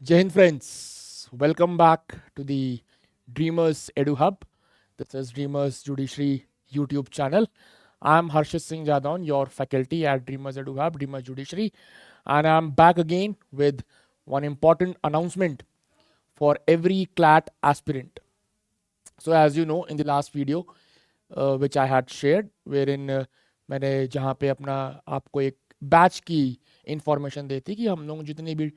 Jai Hind friends, welcome back to the Dreamers Edu Hub. This is Dreamers Judiciary YouTube channel. I'm Harshit Singh Jadon, your faculty at Dreamers Edu Hub, Dreamers Judiciary, and I'm back again with one important announcement for every CLAT aspirant. So as you know, in the last video, which I had shared, wherein मैंने जहाँ पे अपना आपको एक batch की information दी थी कि हम लोग जितने भी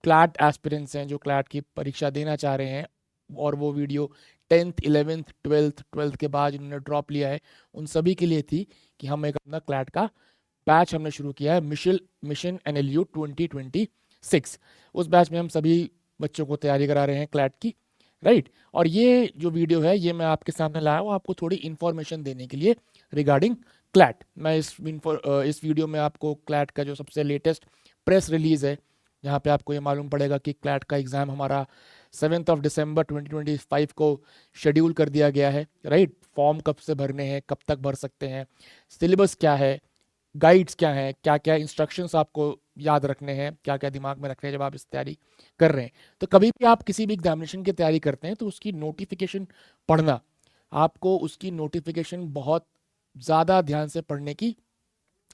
क्लैट एस्पिरेंट्स हैं जो क्लैट की परीक्षा देना चाह रहे हैं और वो वीडियो 10th 11th 12th के बाद जिन्होंने ड्रॉप लिया है उन सभी के लिए थी कि हम एक अपना क्लैट का बैच हमने शुरू किया है मिशन NLU 2026। उस बैच में हम सभी बच्चों को तैयारी करा रहे हैं क्लैट की, राइट। और ये जो वीडियो है ये मैं आपके सामने लाया हूँ आपको थोड़ी इन्फॉर्मेशन देने के लिए रिगार्डिंग क्लैट। मैं इस वीडियो में आपको क्लैट का जो सबसे लेटेस्ट प्रेस रिलीज है जहाँ पे आपको ये मालूम पड़ेगा कि क्लैट का एग्ज़ाम हमारा 7 दिसंबर 2025 को शेड्यूल कर दिया गया है, राइट। फॉर्म कब से भरने हैं, कब तक भर सकते हैं, सिलेबस क्या है, गाइड्स क्या हैं, क्या क्या इंस्ट्रक्शंस आपको याद रखने हैं, क्या क्या दिमाग में रखने हैं जब आप इस तैयारी कर रहे हैं। तो कभी भी आप किसी भी एग्जामिनेशन की तैयारी करते हैं तो उसकी नोटिफिकेशन पढ़ना, आपको उसकी नोटिफिकेशन बहुत ज़्यादा ध्यान से पढ़ने की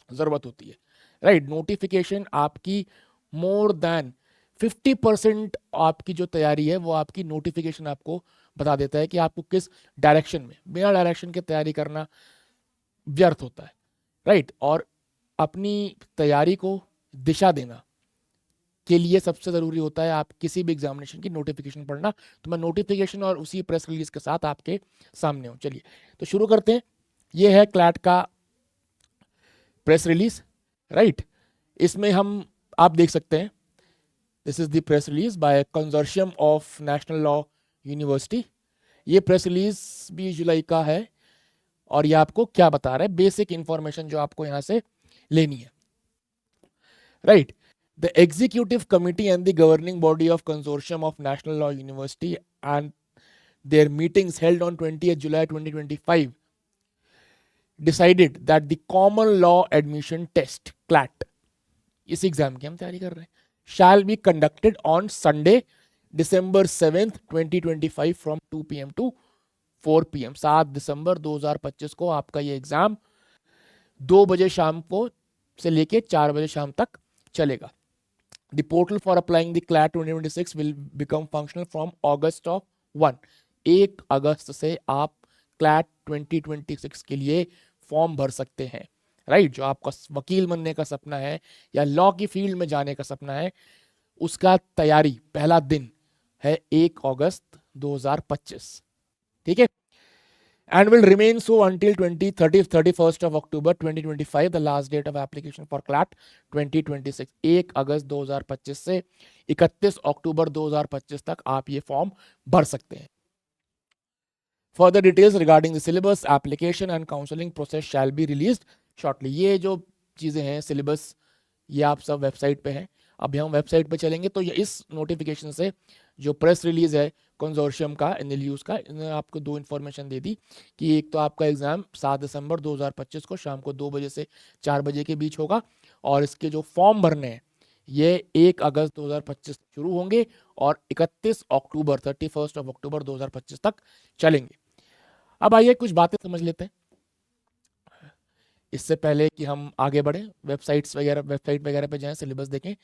ज़रूरत होती है, राइट। नोटिफिकेशन आपकी मोर देन 50% आपकी जो तैयारी है वो आपकी नोटिफिकेशन आपको बता देता है कि आपको किस डायरेक्शन में, बिना डायरेक्शन के तैयारी करना व्यर्थ होता है, राइट। और अपनी तैयारी को दिशा देना के लिए सबसे ज़रूरी होता है आप किसी भी एग्जामिनेशन की नोटिफिकेशन पढ़ना। तो मैं नोटिफिकेशन और उसी प्रेस रिलीज के साथ आपके सामने हूँ। चलिए तो शुरू करते हैं। ये है क्लैट का प्रेस रिलीज, राइट। इसमें हम आप देख सकते हैं this is the press release by consortium of national law university. ये प्रेस रिलीज 20 जुलाई का है और ये आपको क्या बता रहा है, बेसिक इंफॉर्मेशन जो आपको यहां से लेनी है, right. The executive committee and the governing body of consortium of national law university and their meetings held on 20th July 2025 decided that the common law admission test CLAT, इस exam की हम तैयारी कर रहे हैं, shall be conducted on Sunday December 7th 2025 from 2 PM to 4 PM। 7 दिसंबर 2025 को आपका ये एग्जाम 2 बजे शाम को से लेके 4 बजे शाम तक चलेगा। The portal for applying the CLAT 2026 will become functional from August of 1। 1 अगस्त से आप CLAT 2026 के लिए फॉर्म भर सकते हैं, राइट। जो आपका वकील बनने का सपना है या लॉ की फील्ड में जाने का सपना है, उसका तैयारी पहला दिन है 1 अगस्त 2025, ठीक है। And will remain so until 31st of October 2025, the last date of application for CLAT 2026। 1 अगस्त 2025 से 31 अक्टूबर 2025 तक आप ये फॉर्म भर सकते हैं। Further details regarding the syllabus, application and counseling process shall be released shortly। ये जो चीज़ें हैं सिलेबस, ये आप सब वेबसाइट पे हैं। अभी हम वेबसाइट पे चलेंगे तो ये इस नोटिफिकेशन से जो प्रेस रिलीज है कंजोर्शियम का NLUs का, इन्होंने आपको 2 इन्फॉर्मेशन दे दी कि एक तो आपका एग्ज़ाम 7 दिसंबर 2025 को शाम को 2 बजे से 4 बजे के बीच होगा और इसके जो फॉर्म भरने हैं ये 1 अगस्त 2025 शुरू होंगे और 31 अक्टूबर 31st ऑफ अक्टूबर 2025 तक चलेंगे। अब आइए कुछ बातें समझ लेते हैं इससे पहले कि हम आगे बढ़ें। वेबसाइट वगैरह पे जाएं, सिलेबस देखें।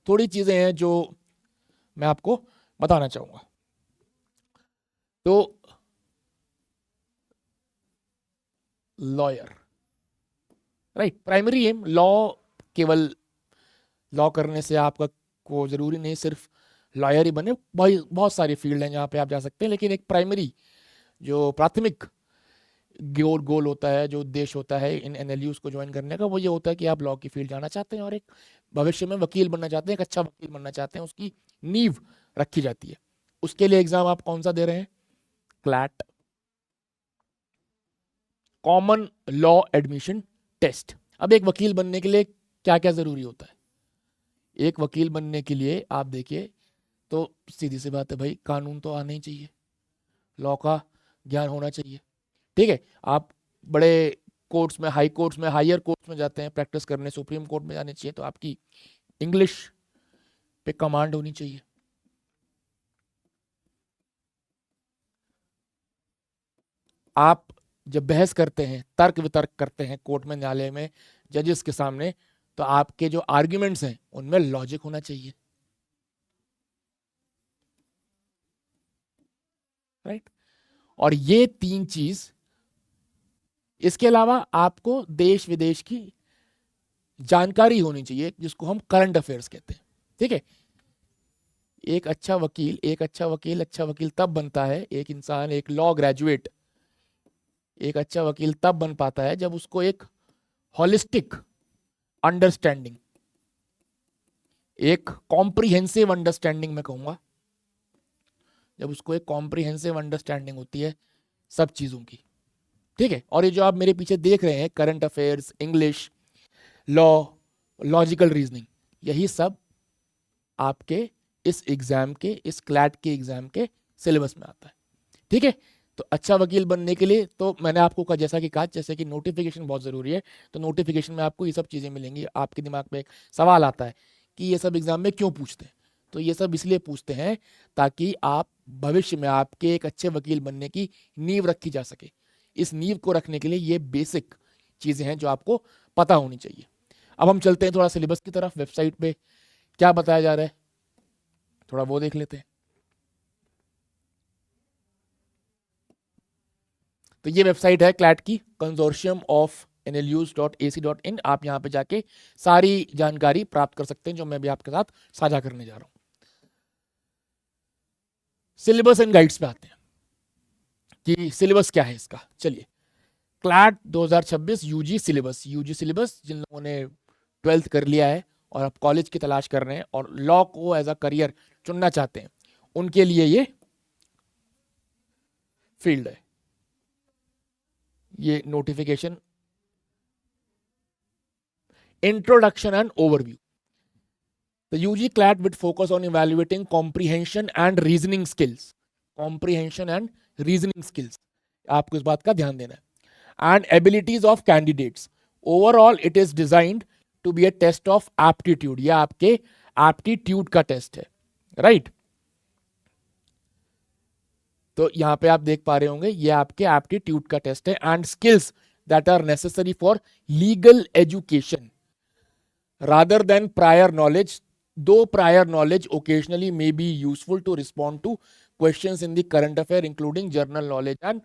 थोड़ी चीज़ें हैं जो मैं आपको बताना चाहूँगा। तो lawyer, right, primary aim law, केवल लॉ करने से आपका को ज़रूरी नहीं सिर्फ लॉयर ही बने, बहुत सारी फील्ड हैं जहाँ पे आप जा सकते हैं, लेकिन एक प्राइमरी जो प्राथमिक गोल होता है, जो उद्देश्य होता है इन NLUs को ज्वाइन करने का, वो ये होता है कि आप लॉ की फील्ड जाना चाहते हैं और एक भविष्य में वकील बनना चाहते हैं, एक अच्छा वकील बनना चाहते हैं, उसकी नींव रखी जाती है। उसके लिए एग्जाम आप कौन सा दे रहे हैं? CLAT, common law admission test. अब एक वकील बनने के लिए क्या क्या ज़रूरी होता है? एक वकील बनने के लिए आप देखिए तो सीधी सी बात है भाई, कानून तो आना ही चाहिए, लॉ का ज्ञान होना चाहिए, ठीक है। आप बड़े कोर्ट्स में, हाई कोर्ट्स में, हायर कोर्ट्स में जाते हैं प्रैक्टिस करने, सुप्रीम कोर्ट में जाने चाहिए तो आपकी इंग्लिश पे कमांड होनी चाहिए। आप जब बहस करते हैं, तर्क वितर्क करते हैं कोर्ट में, न्यायालय में, जजेस के सामने, तो आपके जो आर्ग्यूमेंट्स हैं उनमें लॉजिक होना चाहिए, राइट। और ये तीन चीज, इसके अलावा आपको देश विदेश की जानकारी होनी चाहिए, जिसको हम करंट अफेयर्स कहते हैं, ठीक है। एक अच्छा वकील तब बनता है, एक इंसान, एक लॉ ग्रेजुएट एक अच्छा वकील तब बन पाता है जब उसको एक होलिस्टिक अंडरस्टैंडिंग, एक कॉम्प्रिहेंसिव अंडरस्टैंडिंग मैं कहूंगा, जब उसको एक कॉम्प्रिहेंसिव अंडरस्टैंडिंग होती है सब चीजों की, ठीक है। और ये जो आप मेरे पीछे देख रहे हैं, current affairs, English, law, logical reasoning, यही सब आपके इस एग्जाम के, इस क्लैट के एग्जाम के सिलेबस में आता है, ठीक है। तो अच्छा वकील बनने के लिए तो मैंने आपको कहा, जैसे कि नोटिफिकेशन बहुत ज़रूरी है, तो नोटिफिकेशन में आपको ये सब चीज़ें मिलेंगी। आपके दिमाग में एक सवाल आता है कि ये सब एग्जाम में क्यों पूछते हैं, तो ये सब इसलिए पूछते हैं ताकि आप भविष्य में आपके एक अच्छे वकील बनने की नींव रखी जा सके। इस नींव को रखने के लिए ये बेसिक चीज़ें हैं जो आपको पता होनी चाहिए। अब हम चलते हैं थोड़ा सिलेबस की तरफ। वेबसाइट पे क्या बताया जा रहा है थोड़ा वो देख लेते हैं। तो ये वेबसाइट है क्लैट की, कंसोर्शियम ऑफ nlus.ac.in। आप यहाँ पे जाके सारी जानकारी प्राप्त कर सकते हैं जो मैं भी आपके साथ साझा करने जा रहा हूँ। सिलेबस एंड गाइड्स पे आते हैं कि सिलेबस क्या है इसका। चलिए, CLAT 2026 UG syllabus. UG syllabus जिन लोगों ने 12th कर लिया है और अब कॉलेज की तलाश कर रहे हैं और लॉ को एज अ करियर चुनना चाहते हैं, उनके लिए ये फील्ड है। ये notification, introduction and overview. The UG CLAT would focus on evaluating comprehension and reasoning skills. Comprehension and reasoning skills. आपको इस बात का ध्यान देना है. And abilities of candidates. Overall, it is designed to be a test of aptitude. यह आपके aptitude का टेस्ट है, right? तो यहां पे आप देख पा रहे होंगे, ये आपके aptitude का टेस्ट है. And skills that are necessary for legal education rather than prior knowledge. Though prior knowledge occasionally may be useful to respond to questions in the current affair including general knowledge and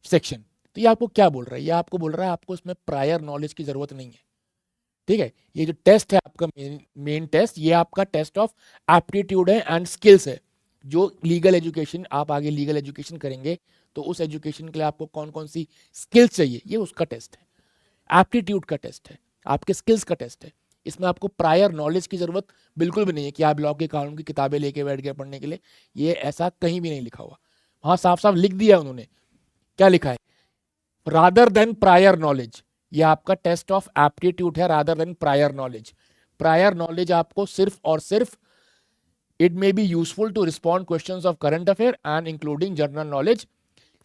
section. तो ये आपको क्या बोल रहा है? ये आपको बोल रहा है आपको इसमें प्रायर नॉलेज की जरूरत नहीं है, ठीक है। ये जो टेस्ट है आपका मेन टेस्ट, ये आपका टेस्ट ऑफ एप्टीट्यूड है एंड स्किल्स है। जो लीगल एजुकेशन, आप आगे लीगल एजुकेशन करेंगे तो उस एजुकेशन के लिए आपको कौन कौन सी स्किल्स चाहिए, ये उसका टेस्ट है। एप्टीट्यूड का टेस्ट है, आपके स्किल्स का टेस्ट है। इसमें आपको प्रायर नॉलेज की जरूरत बिल्कुल भी नहीं है कि आप लॉ के कानून की किताबें लेके बैठ गए पढ़ने के लिए। ये ऐसा कहीं भी नहीं लिखा हुआ। वहां साफ साफ लिख दिया उन्होंने, क्या लिखा है? Rather than prior knowledge. ये आपका टेस्ट ऑफ एप्टीट्यूड है, rather than prior knowledge. Prior knowledge आपको सिर्फ और सिर्फ, it may be useful to respond questions of current affair and including general knowledge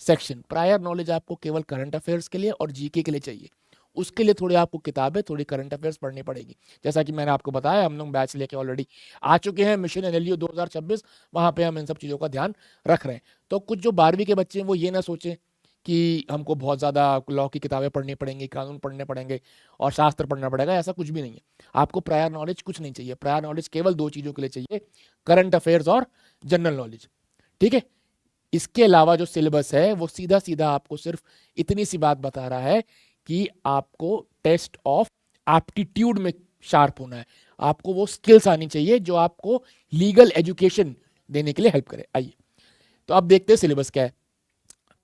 section. Prior knowledge आपको केवल करंट अफेयर्स के लिए और जीके के लिए चाहिए। उसके लिए थोड़ी आपको किताबें, थोड़ी करंट अफेयर्स पढ़नी पड़ेगी। जैसा कि मैंने आपको बताया, हम लोग बैच लेके ऑलरेडी आ चुके हैं, मिशन एनएलयू 2026, वहां पे हम इन सब चीज़ों का ध्यान रख रहे हैं। तो कुछ जो 12वीं के बच्चे हैं वो ये ना सोचें कि हमको बहुत ज़्यादा लॉ की किताबें पढ़नी पड़ेंगी, कानून पढ़ने पड़ेंगे और शास्त्र पढ़ना पड़ेगा, ऐसा कुछ भी नहीं है। आपको प्रायर नॉलेज कुछ नहीं चाहिए। प्रायर नॉलेज केवल दो चीज़ों के लिए चाहिए, करंट अफेयर्स और जनरल नॉलेज, ठीक है। इसके अलावा जो सिलेबस है वो सीधा सीधा आपको सिर्फ इतनी सी बात बता रहा है कि आपको टेस्ट ऑफ एप्टीट्यूड में शार्प होना है। आपको वो स्किल्स आनी चाहिए जो आपको लीगल एजुकेशन देने के लिए हेल्प करे। आइए तो अब देखते हैं सिलेबस क्या है।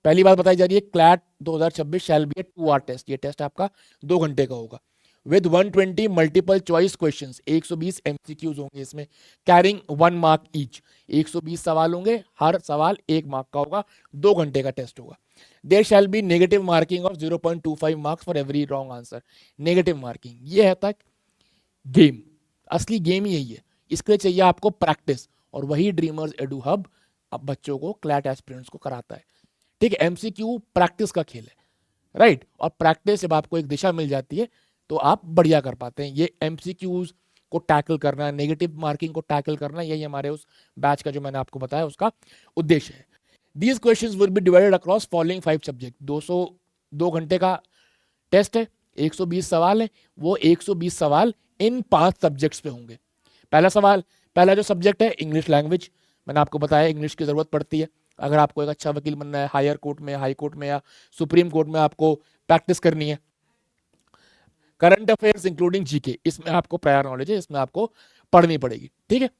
पहली बात बताई जा रही है, CLAT 2026 shall be a 2 hour test. ये टेस्ट आपका 2 घंटे का होगा with 120 multiple choice questions. 120 MCQs होंगे इसमें, कैरिंग 1 मार्क ईच। 120 सवाल होंगे, हर सवाल 1 मार्क का होगा। 2 घंटे का टेस्ट होगा। There shall be negative marking of 0.25 marks for every wrong answer. Negative marking ये है तक गेम, असली गेम ही यही है। इसके लिए चाहिए आपको प्रैक्टिस, और वही ड्रीमर्स एडू हब अब बच्चों को, क्लैट एस्पिरेंट्स को कराता है, ठीक है। एमसीक्यू प्रैक्टिस का खेल है, राइट। और प्रैक्टिस जब आपको एक दिशा मिल जाती है तो आप बढ़िया कर पाते हैं। ये एमसीक्यूज को टैकल करना, नेगेटिव मार्किंग को टैकल करना, यही हमारे उस बैच का जो मैंने आपको बताया उसका उद्देश्य है। These questions will be divided across following 5 subject. 2 घंटे का टेस्ट है, 120 सवाल है, वो 120 सवाल इन 5 सब्जेक्ट्स पे होंगे। पहला सवाल, पहला जो सब्जेक्ट है इंग्लिश लैंग्वेज, मैंने आपको बताया इंग्लिश की जरूरत पड़ती है अगर आपको एक अच्छा वकील बनना है, हायर कोर्ट में, हाई कोर्ट में या सुप्रीम कोर्ट में आपको प्रैक्टिस करनी है। करंट अफेयर्स इंक्लूडिंग जीके, इसमें आपको प्रायर नॉलेज है, इसमें आपको पढ़नी पड़ेगी, ठीक है।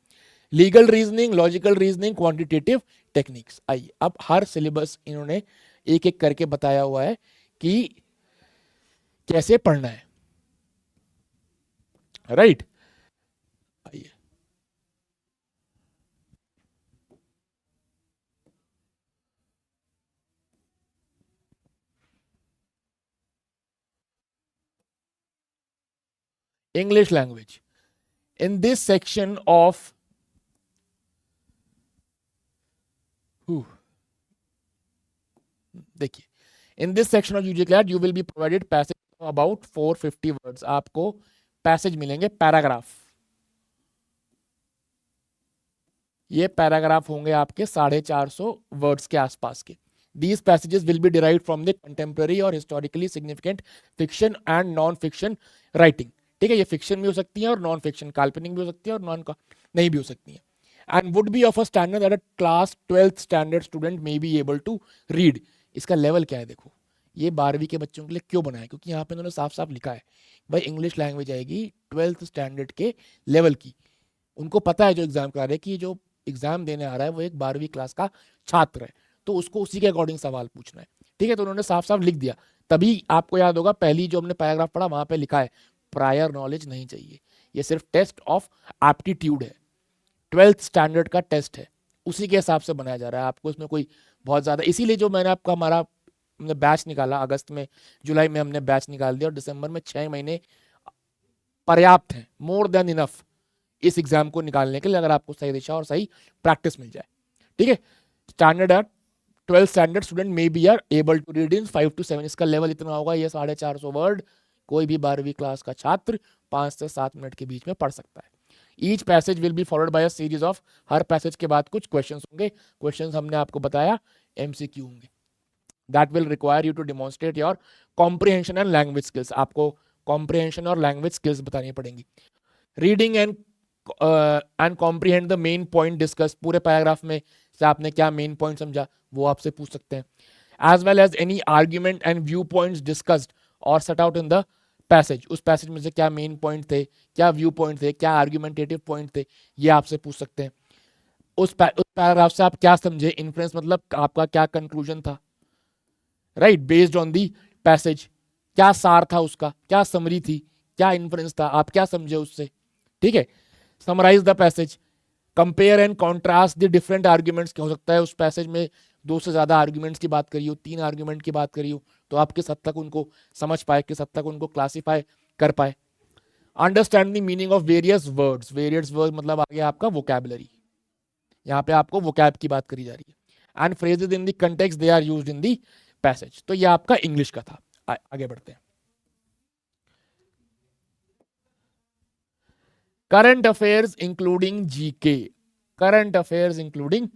Legal reasoning, logical reasoning, quantitative techniques. आइए अब हर सिलेबस इन्होंने एक एक करके बताया हुआ है कि कैसे पढ़ना है, राइट। आइए English language. In this section of देखिए, in this section of UG CLAT you will be provided passage of about 450 words. आपको पैसेज मिलेंगे, पैराग्राफ, ये पैराग्राफ होंगे आपके 450 वर्ड्स के आसपास के। These passages will be derived from the contemporary or historically significant fiction and non-fiction writing. ठीक है, ये फिक्शन भी हो सकती है और नॉन फिक्शन, काल्पनिक भी हो सकती है और नॉन नहीं भी हो सकती है। And would be of a standard that a class 12th standard student may be able to read. इसका लेवल क्या है देखो, ये 12वीं के बच्चों के लिए क्यों बनाया, क्योंकि यहाँ पे उन्होंने साफ साफ लिखा है भाई इंग्लिश लैंग्वेज आएगी 12th स्टैंडर्ड के लेवल की। उनको पता है जो एग्जाम करा रहे कि जो एग्जाम देने आ रहा है वो एक 12वीं क्लास का छात्र है, तो उसको उसी के अकॉर्डिंग सवाल पूछना है, ठीक है। तो उन्होंने साफ साफ लिख दिया, तभी आपको याद होगा पहली जो हमने पैराग्राफ पढ़ा वहां पे लिखा है प्रायर नॉलेज नहीं चाहिए, ये सिर्फ टेस्ट ऑफ एप्टीट्यूड है, 12th स्टैंडर्ड का टेस्ट है, उसी के हिसाब से बनाया जा रहा है। आपको इसमें कोई बहुत ज्यादा, इसीलिए जो मैंने आपका हमारा हमने बैच निकाला अगस्त में, जुलाई में हमने बैच निकाल दिया और दिसंबर में 6 महीने पर्याप्त हैं, मोर देन इनफ इस एग्जाम को निकालने के लिए, अगर आपको सही दिशा और सही प्रैक्टिस मिल जाए, ठीक है। स्टैंडर्ड है 12th standard student may be are able to read in 5 to 7, इसका लेवल इतना होगा, ये 450 वर्ड कोई भी 12वीं क्लास का छात्र 5 से 7 मिनट के बीच में पढ़ सकता है। Each passage will be followed by a series of, her passage के बाद कुछ क्वेश्चंस होंगे, क्वेश्चंस हमने आपको बताया एमसीक्यू होंगे, that will require you to demonstrate your comprehension and language skills. आपको कॉम्प्रिहेंशन और लैंग्वेज स्किल्स बतानी पड़ेंगी। Reading and comprehend the main point discuss, पूरे पैराग्राफ में से आपने क्या मेन पॉइंट समझा वो आपसे पूछ सकते हैं। As well as any argument and view points discussed और set out in the passage, उस पैसेज में से क्या मेन पॉइंट थे, क्या व्यू पॉइंट थे, क्या आर्ग्यूमेंटेटिव पॉइंट थे, ये आपसे पूछ सकते हैं। उस पैराग्राफ से आप क्या समझे, इन्फ्लुएंस मतलब आपका क्या कंक्लूजन था, right, based on the passage, क्या सार था उसका, क्या समरी थी, क्या इन्फ्लुएंस था, आप क्या समझे उससे, ठीक है। Summarise the passage, compare and contrast the different arguments, क्या हो सकता है उस पैसेज में 2 से ज्यादा आर्ग्यूमेंट्स की बात करी हो, 3 आर्ग्यूमेंट की बात करी हो, तो आप किस हद तक उनको समझ पाए, किस हद तक उनको क्लासीफाई कर पाए। Understand the meaning of various words, various word मतलब आ गया आपका वोकैबुलरी, यहाँ पे आपको वोकैब की बात करी जा रही है। And phrases in the context they are used in the passage. तो ये आपका इंग्लिश का था। आगे बढ़ते हैं। Current affairs including GK, current affairs including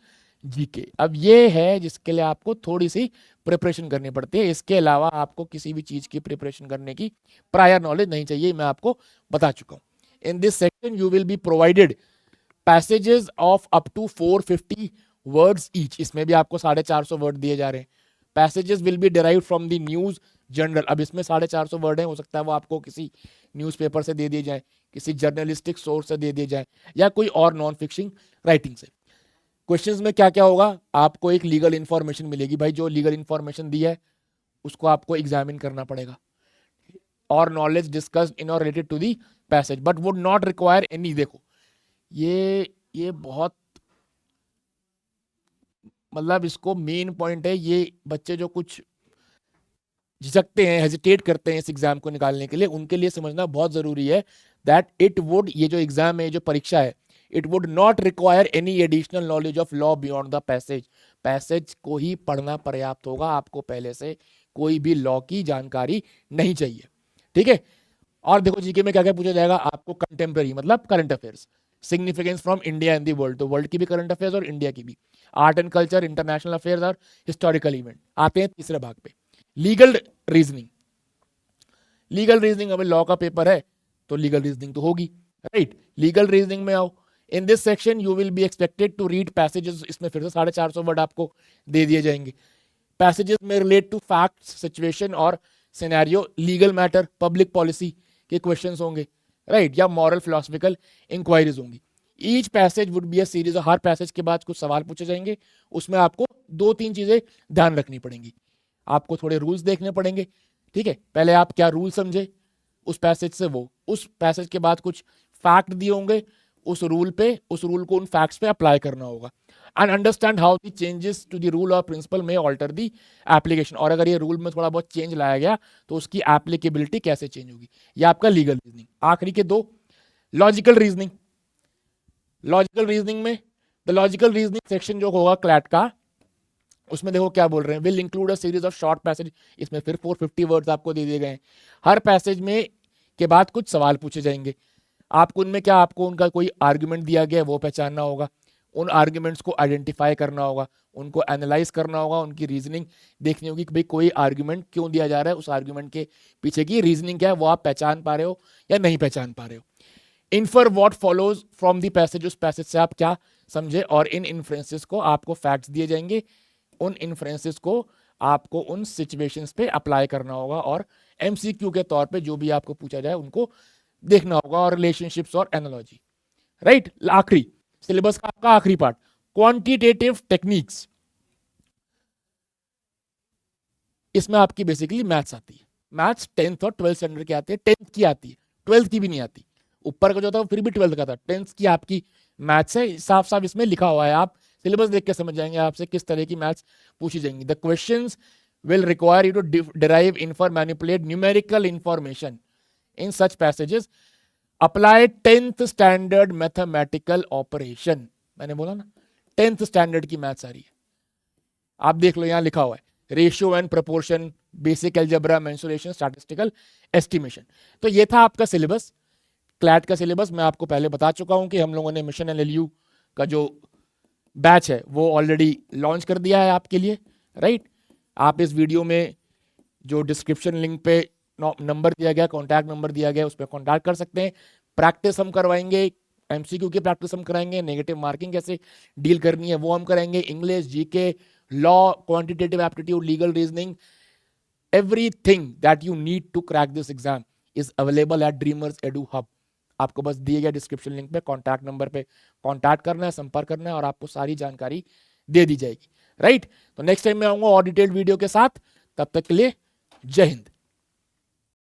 GK, अब ये है जिसके लिए आपको थोड़ी सी प्रिपरेशन करनी पड़ती है, इसके अलावा आपको किसी भी चीज की प्रिपरेशन करने की प्रायर नॉलेज नहीं चाहिए, मैं आपको बता चुका हूं। In this section you will be provided passages of up to 450 words each, इसमें भी आपको 450 वर्ड दिए जा रहे हैं। Passages will be derived from the news general, अब इसमें 450 वर्ड है, हो सकता है वो आपको किसी न्यूज़पेपर से दे दिए जाए, किसी जर्नलिस्टिक सोर्स से दे दिए जाए, या कोई और नॉन फिक्सिंग राइटिंग से। क्वेश्चंस में क्या क्या होगा, आपको एक लीगल इंफॉर्मेशन मिलेगी, भाई जो लीगल इंफॉर्मेशन दी है उसको आपको एग्जामिन करना पड़ेगा, और knowledge discussed in or related to the passage but would not require any, देखो ये बहुत मतलब इसको मेन पॉइंट है, ये बच्चे जो कुछ झिझकते हैं, हेजिटेट करते हैं इस एग्जाम को निकालने के लिए, उनके लिए समझना बहुत जरूरी है दैट इट वुड, ये जो एग्जाम है, जो परीक्षा है, it would not require any additional knowledge of law beyond the passage, passage को ही पढ़ना पर्याप्त होगा, आपको पहले से कोई भी लॉ की जानकारी नहीं चाहिए, ठीक है। और देखो जीके में क्या क्या पूछा जाएगा आपको, कंटेम्प्रेरी मतलब current affairs, significance from India in the world, तो वर्ल्ड की भी करंट अफेयर्स और इंडिया की भी, art and culture, international affairs और हिस्टोरिकल इवेंट। आते हैं तीसरे भाग पे, लीगल रीजनिंग। लीगल रीजनिंग, अभी लॉ का पेपर है तो लीगल रीजनिंग तो होगी, राइट। लीगल रीजनिंग में आओ, in this section you will be expected to read passages, इसमें फिर से 450 वर्ड आपको दे दिए जाएंगे। पैसेजेस में रिलेट टू फैक्ट्स, सिचुएशन और scenario, legal matter, public policy के क्वेश्चंस होंगे, राइट, या मॉरल फिलोसफिकल इंक्वायरीज होंगी। Each passage would be a series, her passage के बाद कुछ सवाल पूछे जाएंगे, उसमें आपको 2-3 चीजें ध्यान रखनी पड़ेंगी। आपको थोड़े रूल्स देखने पड़ेंगे, ठीक है, पहले आप क्या रूल समझे उस पैसेज से, वो उस पैसेज के बाद कुछ फैक्ट दिए होंगे, उस रूल को उन फैक्ट्स पे अप्लाई करना होगा, and understand how the changes to the rule or principle may alter the application, और अगर ये रूल में थोड़ा बहुत चेंज लाया गया तो उसकी एप्लीकेबिलिटी कैसे चेंज होगी। ये आपका लीगल रीजनिंग। आखिरी के 2, लॉजिकल रीजनिंग। लॉजिकल रीजनिंग में द लॉजिकल रीजनिंग सेक्शन जो होगा क्लैट का, उसमें देखो क्या बोल रहे हैं, will include a series of short passage, इसमें फिर 450 वर्ड्स आपको दे दिए गए हैं। हर पैसेज में के बाद कुछ सवाल पूछे जाएंगे, आपको उनमें क्या, आपको उनका कोई आर्ग्यूमेंट दिया गया है वो पहचानना होगा, उन आर्ग्यूमेंट्स को आइडेंटिफाई करना होगा, उनको एनालाइज करना होगा, उनकी रीजनिंग देखनी होगी कि भाई कोई आर्ग्यूमेंट क्यों दिया जा रहा है, उस आर्ग्यूमेंट के पीछे की रीजनिंग क्या है, वो आप पहचान पा रहे हो या नहीं पहचान पा रहे हो। Infer what follows from the passage, उस पैसेज से आप क्या समझे, और इन इन्फ्रेंसेस को आपको फैक्ट्स दिए जाएंगे, उन इन्फ्रेंसेस को आपको उन सिचुएशंस पे अप्लाई करना होगा, और एमसीक्यू के तौर पे जो भी आपको पूछा जाए उनको देखना होगा, और रिलेशनशिप्स और एनालॉजी, राइट। आखिरी सिलेबस का आपका आखिरी पार्ट, क्वांटिटेटिव टेक्निक्स। इसमें आपकी बेसिकली मैथ्स आती है, मैथ्स 10th और 12th स्टैंडर्ड की आती है, 10th की आती है, 12th की भी नहीं आती, ऊपर का जो था फिर भी 12th का था, 10th की आपकी मैथ्स है, साफ साफ इसमें लिखा हुआ है, आप सिलेबस देख के समझ जाएंगे आपसे किस तरह की मैथ्स पूछी जाएंगी। The questions will require you to derive, infer, manipulate numerical information in such passages, apply 10th standard mathematical operation। मैंने बोला ना 10th स्टैंडर्ड की मैथ्स आ रही है, आप देख लो यहां लिखा हुआ है, ratio and proportion, basic algebra, mensuration, statistical estimation. तो ये था आपका सिलेबस, क्लैट का सिलेबस। मैं आपको पहले बता चुका हूं कि हम लोगों ने मिशन एलएलयू का जो बैच है वो ऑलरेडी लॉन्च कर दिया है आपके लिए, राइट। आप इस वीडियो में जो डिस्क्रिप्शन लिंक पे नंबर दिया गया, कॉन्टैक्ट नंबर दिया गया, उस पर कॉन्टैक्ट कर सकते हैं। प्रैक्टिस हम करवाएंगे, एमसीक्यू की प्रैक्टिस हम कराएंगे, नेगेटिव मार्किंग कैसे डील करनी है वो हम कराएंगे, English, GK, law, quantitative aptitude, legal reasoning, everything that you need to crack this exam is available at Dreamers Edu Hub. आपको बस दिए गए डिस्क्रिप्शन लिंक पे कॉन्टैक्ट नंबर पे कॉन्टैक्ट करना है, संपर्क करना है, और आपको सारी जानकारी दे दी जाएगी, राइट। तो नेक्स्ट टाइम मैं आऊंगा और डिटेल्ड वीडियो के साथ, तब तक के लिए जय हिंद।